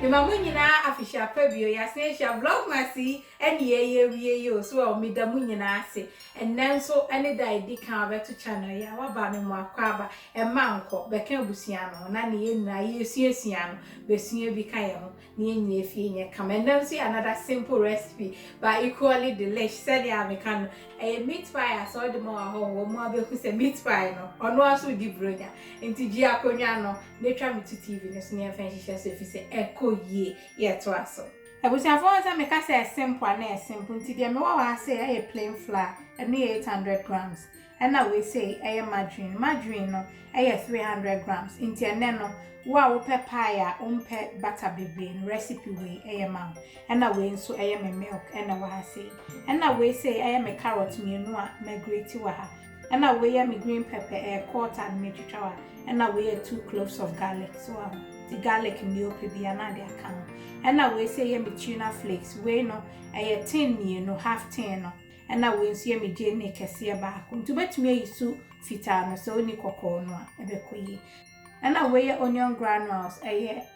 Mama nyina afisha pabio ya se sha Vlogmas ene ye so o me da mu nyina ase enne so ene da idi kan beto channel ya wa ba me mu akwaba e manko be kan busia no na ne ye nyina ye suasua no be sua bi kan ye ho ne ye nyina fie nye kam enne so another simple recipe but equally delicious said ya me kan meat pie so de mo ho wo mo abeku se meat pie no ono aso di bronya enti ji akonya no ne twa me to TV ne so ne fan hihye so fi se ye to aso abusiafo nsa me ka say simple na simple nti de me wa say a plain flour and 800 grams and now we say margarine no 300 grams nti ene no wa wo pepper ya umpe butter bebre recipe we ma and now we nso me milk and wa say and now we say me carrot mienu a me grate wa ha and now we me green pepper quarter and me twitwa and now we 2 cloves of garlic so the garlic in the OPB and the account. And now we say me tuna flakes, we no a 10 no half 10 no. And now we see me jene kesia back. To bet me isu fitano so ni koko no ebekoye. And now we onion granules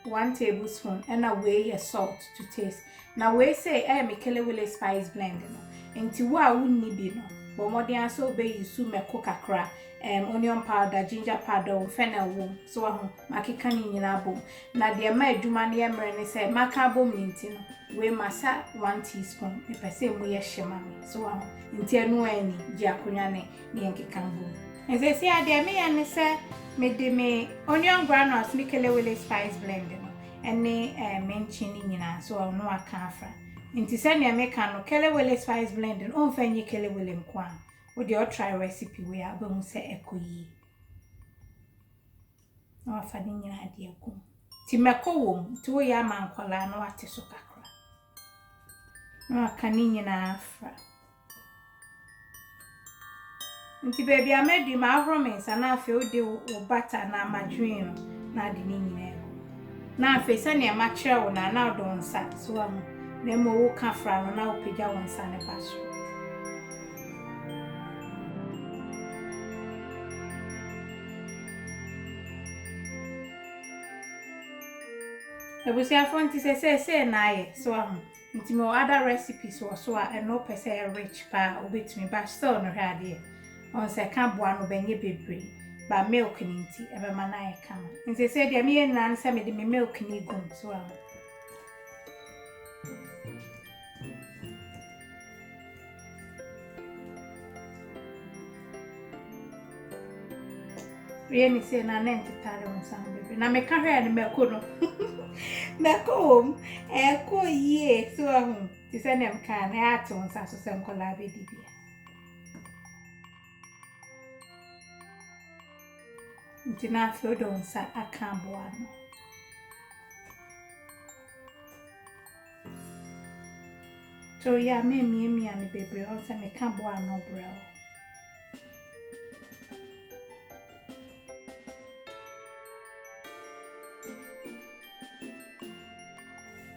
1 tablespoon and now we salt to taste. Now we say me kelewele spice blend no. Enti wa wunni bi no. But more than so be isu me kokakra. Onion powder, ginger powder, fennel wom so aho makeka ni nyina bom na de ma adwuma ne yemre ne se maka bom nti no we masa 1 teaspoon me pese mu ye hyema me so aho nti anu ani gi akonya ne yenkeka bom eze si ade me ya ne se me de me onion granules me kelewele spice blend no ene menchi ni nyina so no aka afra nti se ne me ka no kelewele spice blend no onfa nyi kelewele mkwa would you try recipe we are going to say ekoyi no afani nyina de eko ti meko wom ti wo ya mankola no ate so kakra no akani nyina afra nti baby amedi ma promise na afi ode wo butter na margarine na de ni nyina eko na afi se ne ma kire wo na do nsa so am na mo wo kafra no na opegya wo nsa ne baso Ebusiafo nti se na ye so ahụ nti mo other recipes so a no pese rich pa obetumi ba still no hade on se ka boa no benye bebre ba milk ni nti ebe ma na ye kama nti se de me na nse me de me milk ni gum so ahụ Rieni se na nenti tare on sambe na me ka hwe ni me ko no Nakom, ye so ti se nem kan e aton sa so sem kola be dibia. Nti na afio don sa aka boa no. So ya me ani bebre on sa me ka boa no bra.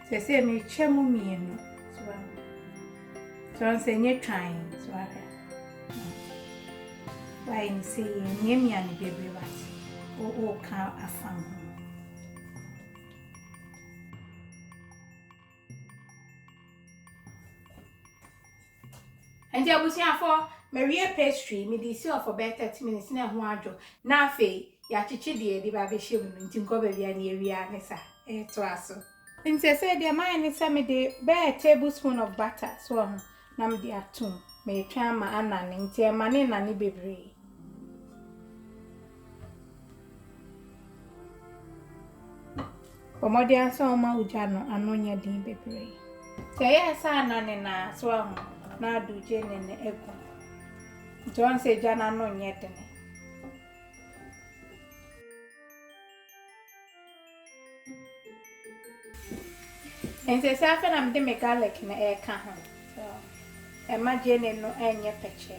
Se me chemu mienu so se nye trying so ara why ni se nye mi ani bebe wat o ka afam andi abusiafo Maria pastry me di si for about 30 minutes na ho adwo na afi ya chichi de di ba be hye mu nti nko ba bia na ewia ne sa to aso nti se de man ni se me de be tablespoon of butter so na me de atum me twa ma anane nti e ma ne nane bebre omodi aso ma uja no anonya din bebre se ya sa anane na so na do je ne ego nti on se ja na anonya de ne and se safe na mde me garlic na e ka ho so e ma jene no enye peche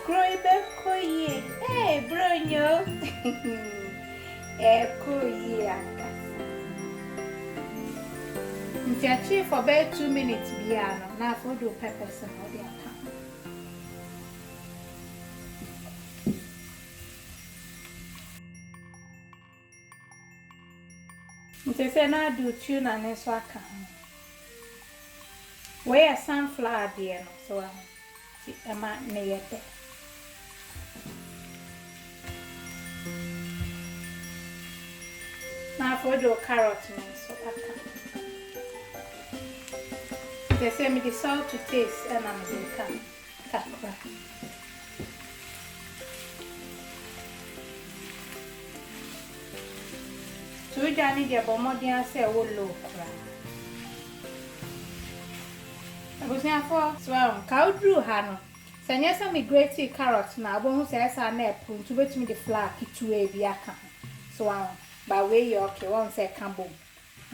groi be koye bronyo koye akasa nti achi for about 2 minutes bia no na for do peppers no de aka Nti say na do tuna ne so aka. Where sunflower dear no so ama ne yete. Na for do carrot no so aka. They say me the salt to taste and I'm going kakra. So we just need the bomodian say wo low kra. Abusia for so ka odru ha no. Sanya some grated carrot na abo say esa na epu ntu betumi the flour kitu e bi aka. So by way you okay one say cambo.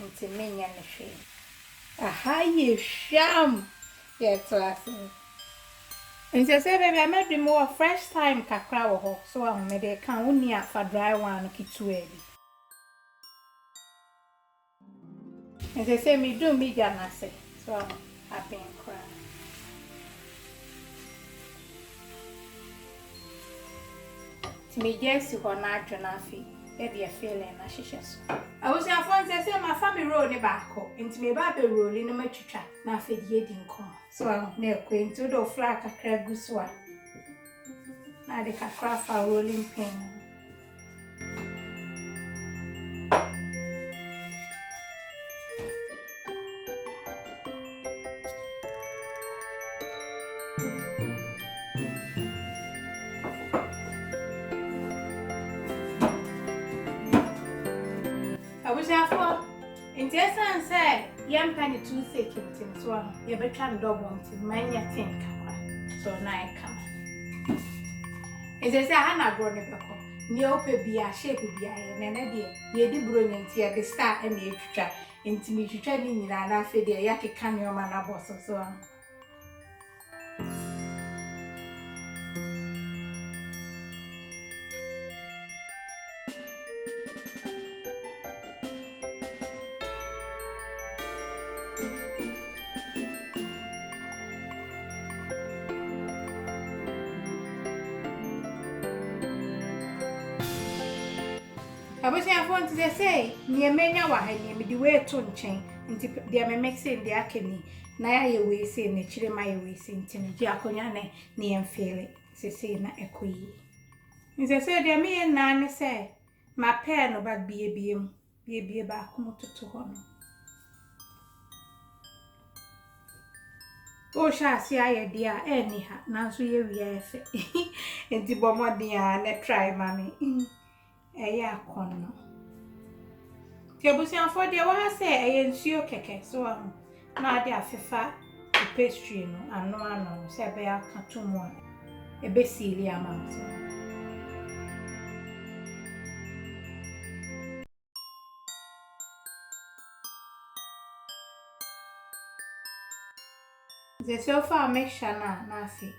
Nti menya ne hwe. Aha ye sham. Yeah, so I say. And say baby I made more fresh thyme kakra wo ho. So me dey kan woni afa dry one kitu e bi. And say me do me jana say. So I been cry. Me just ho na adwena afi. E dey feeling na hihye so. I was your phone say my family roll ne baako. Nti me ba be roll ne matwitwa na afi die di nko. So na ekwentu do flour kakra gu so a. Na de kakra fa rolling pin. I was your phone. Nti esan say yampa ne too thick nti so ye betwa no double nti manya tin kakra. So na e come. Nti say ha na gro ne beko. Ni ope bia shape bia ye na de ye di bro nti ye de star e na etwitwa. Nti mi twitwa ni nyina na afi de ya keka ne o ma na boss so. Abusia phone to say near menya wa ha ni me di we to nchen nti dia me mixing dia akeni na ya ye we say na chire ma ye we say nti ne ji akonya ne ne yem feel say na ekoyi nti say dia me na ne say ma pair no ba bie ba ko mototo ho no o sha si aye dia eni ha na so ye wi efe nti bomodin a ne try mami eya kono ti abusia for de wa say eye nsuo keke so na ade afefa pastry no ano say be aka to mo e be sili amount the sofa make shana na afi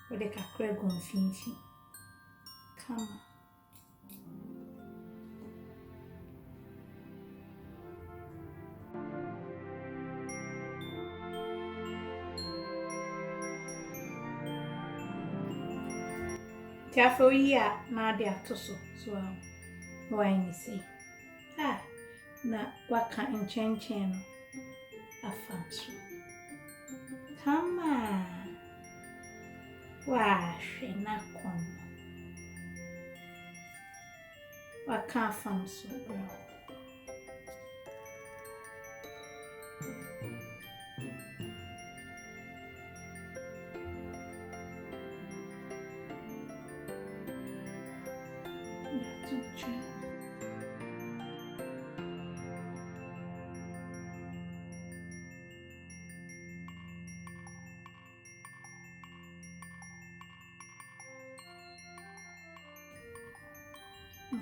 o de kakra gun finfi come Tiafo ya na de atoso so why ni say na waka enchenchen no afanso kama wa hwe na kono waka afanso bro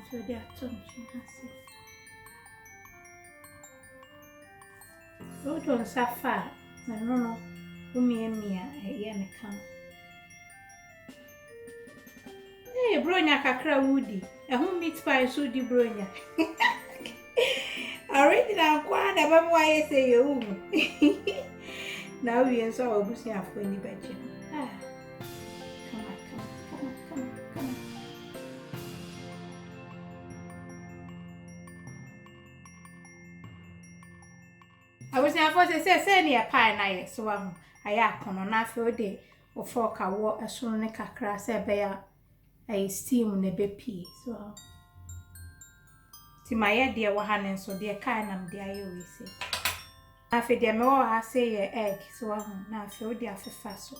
so they are touching us. So don't suffer. No. Umia me come. Hey, bronya kakra woody. A who meat pie so di bronya. Already now, quite about why I say you. Now we are so obviously have any budget. Come. I was never say near pie na so aya kono na fe ode o fork awo esono ne kakra se be ya steam ne be pie so ti maye de wo hanen so de kai nam de aye we se afi de me wo ha se ye egg so na fe ode afefa so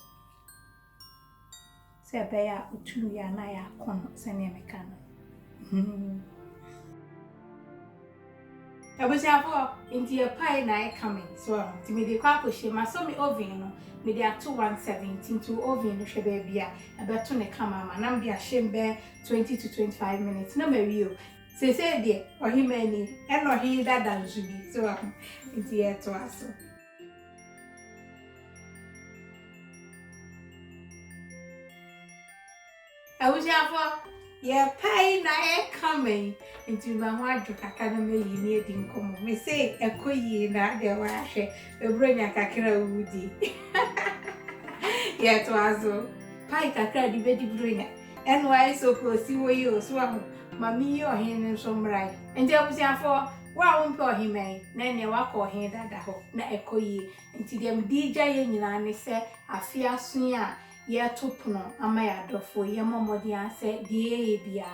se be ya otunu ya na ya kono se ne me kana I was into your pie na coming so to me the kwako shema so me oven no me dey ato 170 to oven no hwe ba bia e beto ne kama ma na me dey shembe 20 to 25 minutes na me wi o se de ohimani e no hin dada nzubi so into your to aso I was yeah, pie na coming into my wardrobe. I can't make you near the income. Me say, a coy na de wash, a brain a kakra woody. Yet was pie kakra the baby brain. And why so close? See where you swam, mammy or him and some right. And there was for wow, for him, Nanny walk or him that hope, na a coy, until them DJ and say, I fear Suya. Ye topono amaya dofo ye momodi anse die bia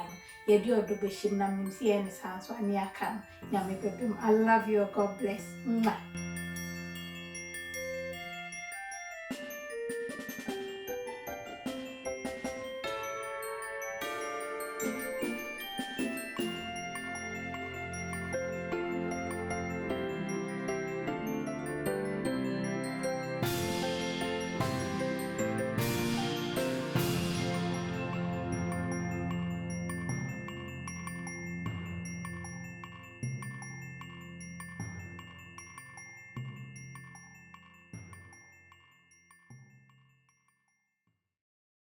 ye di odobeshim na mimsi ene sanso ani aka nyame bebem. I love you. God bless. Mwah.